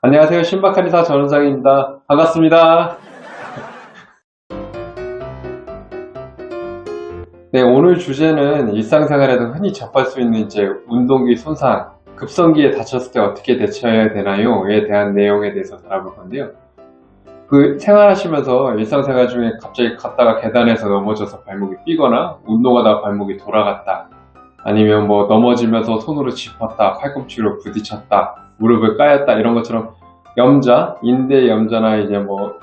안녕하세요. 신박한의사 전원장입니다. 반갑습니다. 네, 오늘 주제는 일상생활에도 흔히 접할 수 있는 운동기 손상, 급성기에 다쳤을 때 어떻게 대처해야 되나요?에 대한 내용에 대해서 알아볼 건데요. 생활하시면서 일상생활 중에 갑자기 갔다가 계단에서 넘어져서 발목이 삐거나 운동하다가 발목이 돌아갔다. 아니면 넘어지면서 손으로 짚었다, 팔꿈치로 부딪혔다, 무릎을 까였다 이런 것처럼 염자, 인대 염자나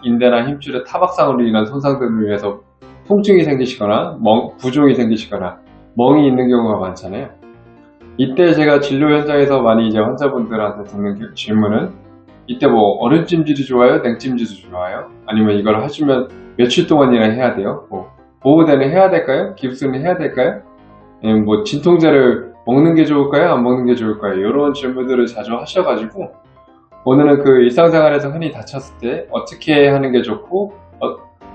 인대나 힘줄의 타박상으로 인한 손상들로 인해서 통증이 생기시거나 부종이 생기시거나 멍이 있는 경우가 많잖아요. 이때 제가 진료 현장에서 많이 환자분들한테 듣는 질문은 이때 얼음찜질이 좋아요? 냉찜질이 좋아요? 아니면 이걸 하시면 며칠 동안이나 해야 돼요? 보호대는 해야 될까요? 깁스는 해야 될까요? 아니면 진통제를 먹는 게 좋을까요? 안 먹는 게 좋을까요? 이런 질문들을 자주 하셔가지고 오늘은 일상생활에서 흔히 다쳤을 때 어떻게 하는 게 좋고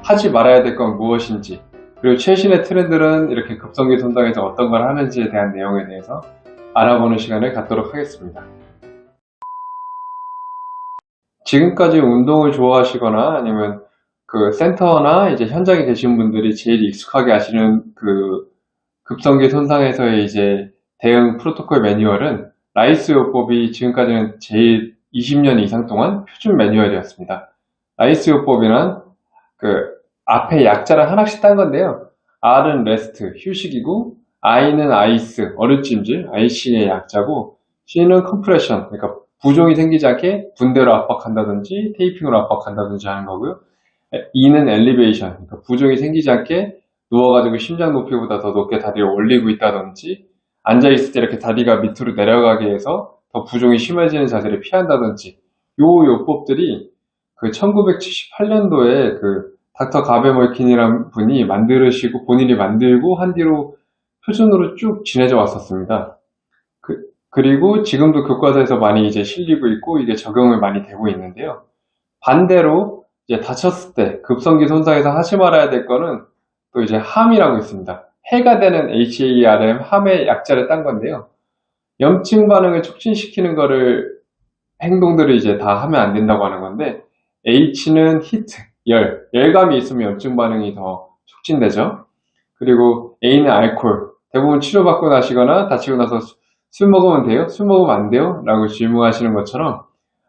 하지 말아야 될 건 무엇인지, 그리고 최신의 트렌드는 이렇게 급성기 손상에서 어떤 걸 하는지에 대한 내용에 대해서 알아보는 시간을 갖도록 하겠습니다. 지금까지 운동을 좋아하시거나 아니면 센터나 현장에 계신 분들이 제일 익숙하게 아시는 급성기 손상에서의 대응 프로토콜 매뉴얼은 라이스 요법이 지금까지는 제일 20년 이상 동안 표준 매뉴얼이었습니다. 라이스 요법이란 앞에 약자를 하나씩 딴 건데요. R은 레스트, 휴식이고, I는 아이스, 얼음찜질, 아이싱의 약자고, C는 컴프레션, 그러니까 부종이 생기지 않게 분대로 압박한다든지 테이핑으로 압박한다든지 하는 거고요. E는 엘리베이션, 그러니까 부종이 생기지 않게 누워가지고 심장 높이보다 더 높게 다리를 올리고 있다든지 앉아있을 때 이렇게 다리가 밑으로 내려가게 해서 더 부종이 심해지는 자세를 피한다든지 요 요법들이 1978년도에 닥터 가베멀킨이라는 분이 본인이 만들고 한 뒤로 표준으로 쭉 지내져 왔었습니다. 그리고 지금도 교과서에서 많이 실리고 있고 이게 적용을 많이 되고 있는데요. 반대로 다쳤을 때 급성기 손상에서 하지 말아야 될 거는 또 함이라고 있습니다. 해가 되는 HARM, 함의 약자를 딴 건데요. 염증 반응을 촉진시키는 행동들을 다 하면 안 된다고 하는 건데, H는 히트, 열감이 있으면 염증 반응이 더 촉진되죠. 그리고 A는 알코올, 대부분 치료받고 나시거나 다치고 나서 술 먹으면 돼요? 술 먹으면 안 돼요? 라고 질문하시는 것처럼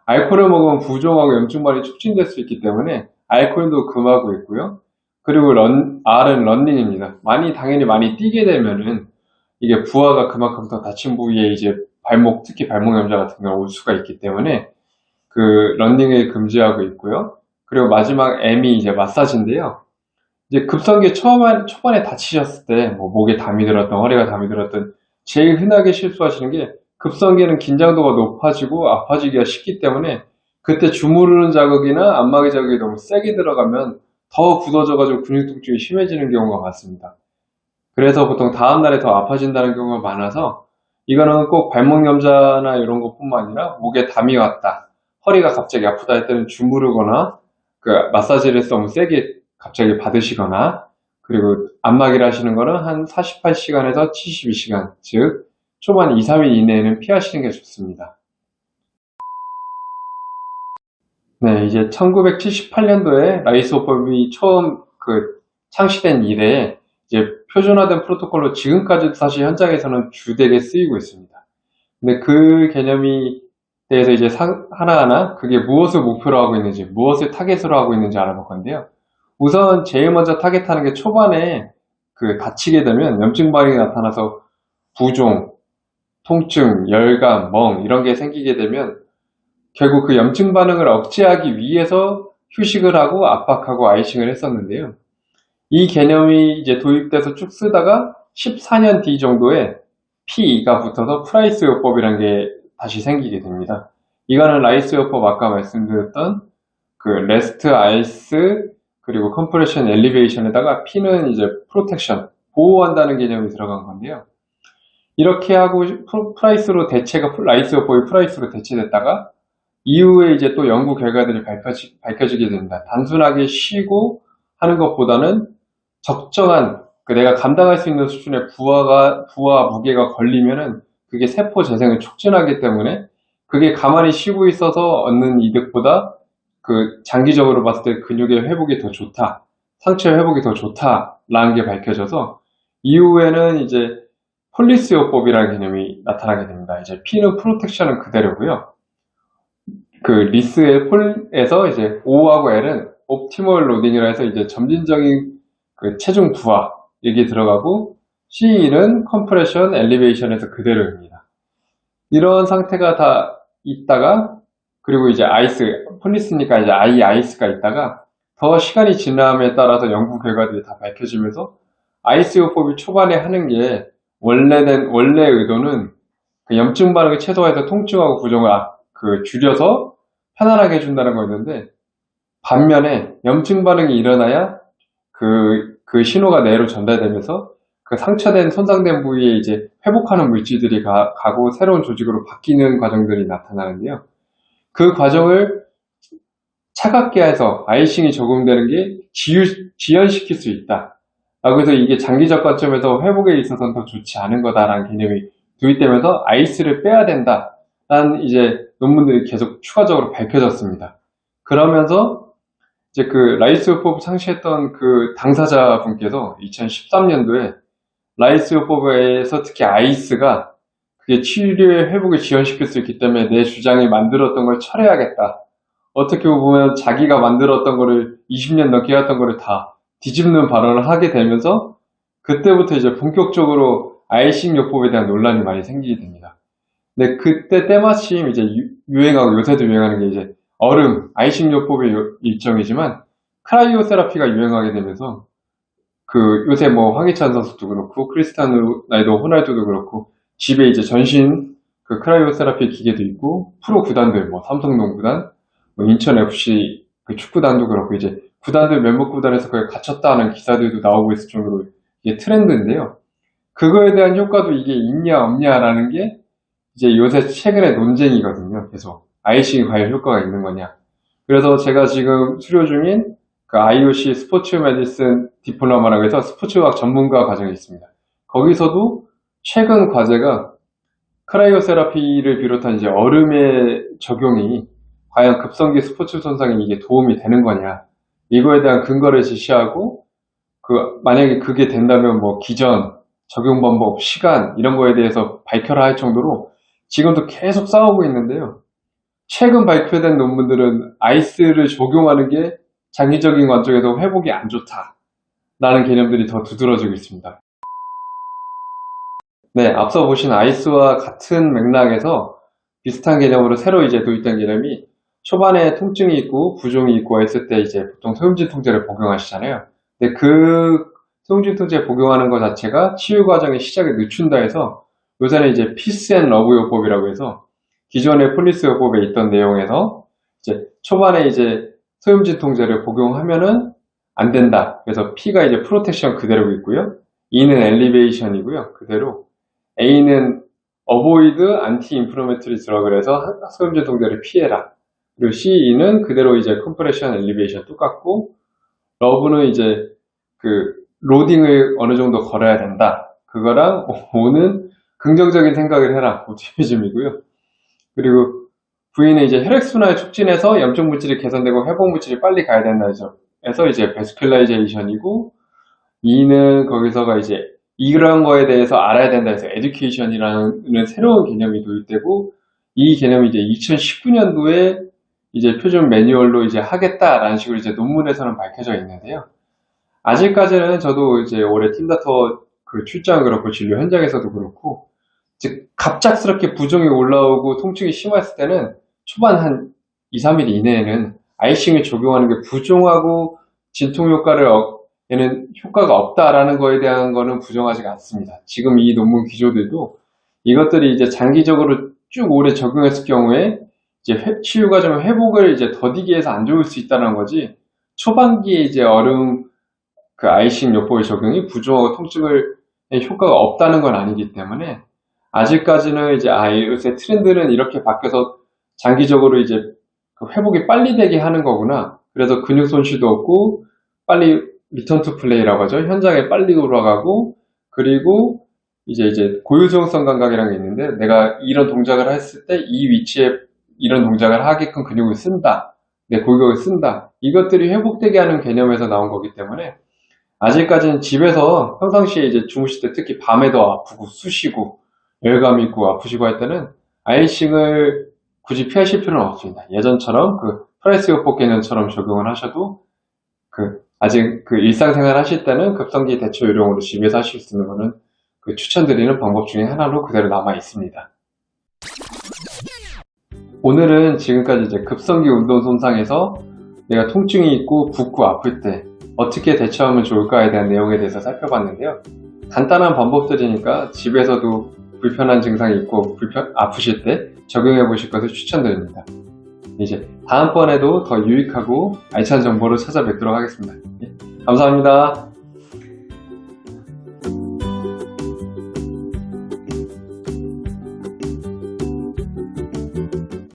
알코올을 먹으면 부종하고 염증 반응이 촉진될 수 있기 때문에 알코올도 금하고 있고요. 그리고 R은 런닝입니다. 당연히 많이 뛰게 되면은 이게 부하가 그만큼 더 다친 부위에 특히 발목 염자 같은 경우 올 수가 있기 때문에 런닝을 금지하고 있고요. 그리고 마지막 M이 마사지인데요. 급성기 초반에 다치셨을 때 목에 담이 들었던, 허리가 담이 들었던 제일 흔하게 실수하시는 게 급성기는 긴장도가 높아지고 아파지기가 쉽기 때문에 그때 주무르는 자극이나 안마기 자극이 너무 세게 들어가면 더 굳어져가지고 근육 통증이 심해지는 경우가 많습니다. 그래서 보통 다음날에 더 아파진다는 경우가 많아서 이거는 꼭 발목 염자나 이런 것뿐만 아니라 목에 담이 왔다, 허리가 갑자기 아프다 할 때는 주무르거나 마사지를 너무 세게 갑자기 받으시거나, 그리고 안마기를 하시는 거는 한 48시간에서 72시간, 즉 초반 2, 3일 이내에는 피하시는 게 좋습니다. 네, 1978년도에 라이스호법이 처음 창시된 이래에 표준화된 프로토콜로 지금까지도 사실 현장에서는 주되게 쓰이고 있습니다. 근데 그 개념이 대해서 하나하나 그게 무엇을 목표로 하고 있는지, 무엇을 타겟으로 하고 있는지 알아볼 건데요. 우선 제일 먼저 타겟하는 게 초반에 다치게 되면 염증 반응이 나타나서 부종, 통증, 열감, 멍 이런 게 생기게 되면 결국 염증 반응을 억제하기 위해서 휴식을 하고 압박하고 아이싱을 했었는데요. 이 개념이 도입돼서 쭉 쓰다가 14년 뒤 정도에 P가 붙어서 프라이스 요법이라는 게 다시 생기게 됩니다. 이거는 라이스 요법 아까 말씀드렸던 레스트, 아이스, 그리고 컴프레션, 엘리베이션에다가 P는 프로텍션, 보호한다는 개념이 들어간 건데요. 이렇게 하고 프라이스로 라이스 요법이 프라이스로 대체됐다가 이후에 또 연구 결과들이 밝혀지게 됩니다. 단순하게 쉬고 하는 것보다는 적정한 내가 감당할 수 있는 수준의 부하 무게가 걸리면은 그게 세포 재생을 촉진하기 때문에 그게 가만히 쉬고 있어서 얻는 이득보다 그 장기적으로 봤을 때 근육의 회복이 더 좋다, 상체 회복이 더 좋다라는 게 밝혀져서 이후에는 이제 폴리스요법이라는 개념이 나타나게 됩니다. 이제 P는 프로텍션은 그대로고요. 그 리스의 폴에서 이제 O하고 L은 옵티멀 로딩이라 해서 이제 점진적인 그 체중 부하 여기 들어가고, C는 컴프레션, 엘리베이션에서 그대로입니다. 이런 상태가 다 있다가, 그리고 이제 아이스, 폴리스니까 이제 아이스가 있다가 더 시간이 지남에 따라서 연구 결과들이 다 밝혀지면서 아이스요법이 초반에 하는 게 원래 의도는 그 염증 반응을 최소화해서 통증하고 부종을 줄여서 편안하게 해준다는 거였는데, 반면에 염증 반응이 일어나야 그 신호가 뇌로 전달되면서 그 상처된 손상된 부위에 이제 회복하는 물질들이 가고 새로운 조직으로 바뀌는 과정들이 나타나는데요. 그 과정을 차갑게 해서 아이싱이 적용되는 게 지연시킬 수 있다. 그래서 이게 장기적 관점에서 회복에 있어서는 더 좋지 않은 거다라는 개념이 도입되면서 아이스를 빼야 된다라는 이제 논문들이 계속 추가적으로 밝혀졌습니다. 그러면서 이제 그 라이스요법 상시했던 그 당사자분께서 2013년도에 라이스요법에서 특히 아이스가 그게 치료의 회복을 지연시킬 수 있기 때문에 내 주장이 만들었던 걸 철회하겠다. 어떻게 보면 자기가 만들었던 거를 20년 넘게 해왔던 거를 다 뒤집는 발언을 하게 되면서 그때부터 이제 본격적으로 아이싱 요법에 대한 논란이 많이 생기게 됩니다. 근데 그때 때마침 이제 유행하고 요새도 유행하는 게 이제 아이싱 요법의 일정이지만 크라이오 세라피가 유행하게 되면서 그 요새 뭐 황희찬 선수도 그렇고 크리스티아노 호날두도 그렇고 집에 이제 전신 그 크라이오 세라피 기계도 있고 프로 구단들 뭐 삼성농 구단, 뭐 인천 FC 그 축구단도 그렇고 이제 구단들 멤버 구단에서 거의 갇혔다는 기사들도 나오고 있을 정도로 이게 트렌드인데요. 그거에 대한 효과도 이게 있냐 없냐라는 게 이제 요새 최근의 논쟁이거든요. 계속 아이싱이 과연 효과가 있는 거냐. 그래서 제가 지금 수료 중인 그 IOC 스포츠 메디슨 디플로마라고 해서 스포츠의학 전문가 과정이 있습니다. 거기서도 최근 과제가 크라이오세라피를 비롯한 이제 얼음의 적용이 과연 급성기 스포츠 손상에 이게 도움이 되는 거냐. 이거에 대한 근거를 제시하고 만약에 그게 된다면 뭐 기전, 적용 방법, 시간 이런 거에 대해서 밝혀라 할 정도로 지금도 계속 싸우고 있는데요. 최근 발표된 논문들은 아이스를 적용하는 게 장기적인 관점에서 회복이 안 좋다라는 개념들이 더 두드러지고 있습니다. 네, 앞서 보신 아이스와 같은 맥락에서 비슷한 개념으로 새로 이제 도입된 개념이 초반에 통증이 있고 부종이 있고 했을 때 이제 보통 소염진 통제를 복용하시잖아요. 근데 그 소염진 통제 복용하는 것 자체가 치유 과정의 시작에 늦춘다 해서 요새는 이제 피스 앤 러브 요법이라고 해서 기존의 폴리스 요법에 있던 내용에서 이제 초반에 이제 소염진 통제를 복용하면은 안 된다. 그래서 P가 이제 프로텍션 그대로 있고요. E는 엘리베이션이고요. 그대로. A는 어보이드 안티 인플로메터리 드러그를 해서 소염진 통제를 피해라. 그리고 C는 그대로 이제 컴프레션 엘리베이션 똑같고, 러브는 이제 그 로딩을 어느 정도 걸어야 된다. 그거랑 O는 긍정적인 생각을 해라. 오티미즘이고요. 그리고 V는 이제 혈액순환을 촉진해서 염증 물질이 개선되고 회복 물질이 빨리 가야 된다 해서 이제 베스큘라이제이션이고, E는 거기서가 이제 이런 거에 대해서 알아야 된다 해서 에듀케이션이라는 새로운 개념이 도입되고, 이 개념이 이제 2019년도에 이제 표준 매뉴얼로 이제 하겠다라는 식으로 이제 논문에서는 밝혀져 있는데요. 아직까지는 저도 이제 올해 팀다터 그 출장 그렇고 진료 현장에서도 그렇고, 즉 갑작스럽게 부종이 올라오고 통증이 심했을 때는 초반 한 2, 3일 이내에는 아이싱을 적용하는 게 부종하고 진통 효과에는 효과가 없다라는 거에 대한 거는 부정하지 않습니다. 지금 이 논문 기조들도 이것들이 이제 장기적으로 쭉 오래 적용했을 경우에 이제 치유 과정 회복을 이제 더디게 해서 안 좋을 수 있다는 거지, 초반기에 이제 그 아이싱 요법의 적용이 부종하고 통증을 효과가 없다는 건 아니기 때문에 아직까지는 이제 요새 트렌드는 이렇게 바뀌어서 장기적으로 이제 회복이 빨리 되게 하는 거구나. 그래서 근육 손실도 없고 빨리 리턴 투 플레이라고 하죠. 현장에 빨리 돌아가고, 그리고 이제 고유정성 감각이라는 게 있는데, 내가 이런 동작을 했을 때 이 위치에 이런 동작을 하게끔 근육을 쓴다, 내 골격을 쓴다, 이것들이 회복되게 하는 개념에서 나온 거기 때문에 아직까지는 집에서 평상시에 이제 주무실 때 특히 밤에도 아프고 쑤시고 열감 있고 아프시고 할 때는 아이싱을 굳이 피하실 필요는 없습니다. 예전처럼 그 프레스 요법 개념처럼 적용을 하셔도 아직 일상생활 하실 때는 급성기 대처 요령으로 집에서 하실 수 있는 거는 추천드리는 방법 중에 하나로 그대로 남아 있습니다. 오늘은 지금까지 이제 급성기 운동 손상에서 내가 통증이 있고 붓고 아플 때 어떻게 대처하면 좋을까에 대한 내용에 대해서 살펴봤는데요. 간단한 방법들이니까 집에서도 불편한 증상이 있고 아프실 때 적용해 보실 것을 추천드립니다. 이제 다음번에도 더 유익하고 알찬 정보로 찾아뵙도록 하겠습니다. 감사합니다.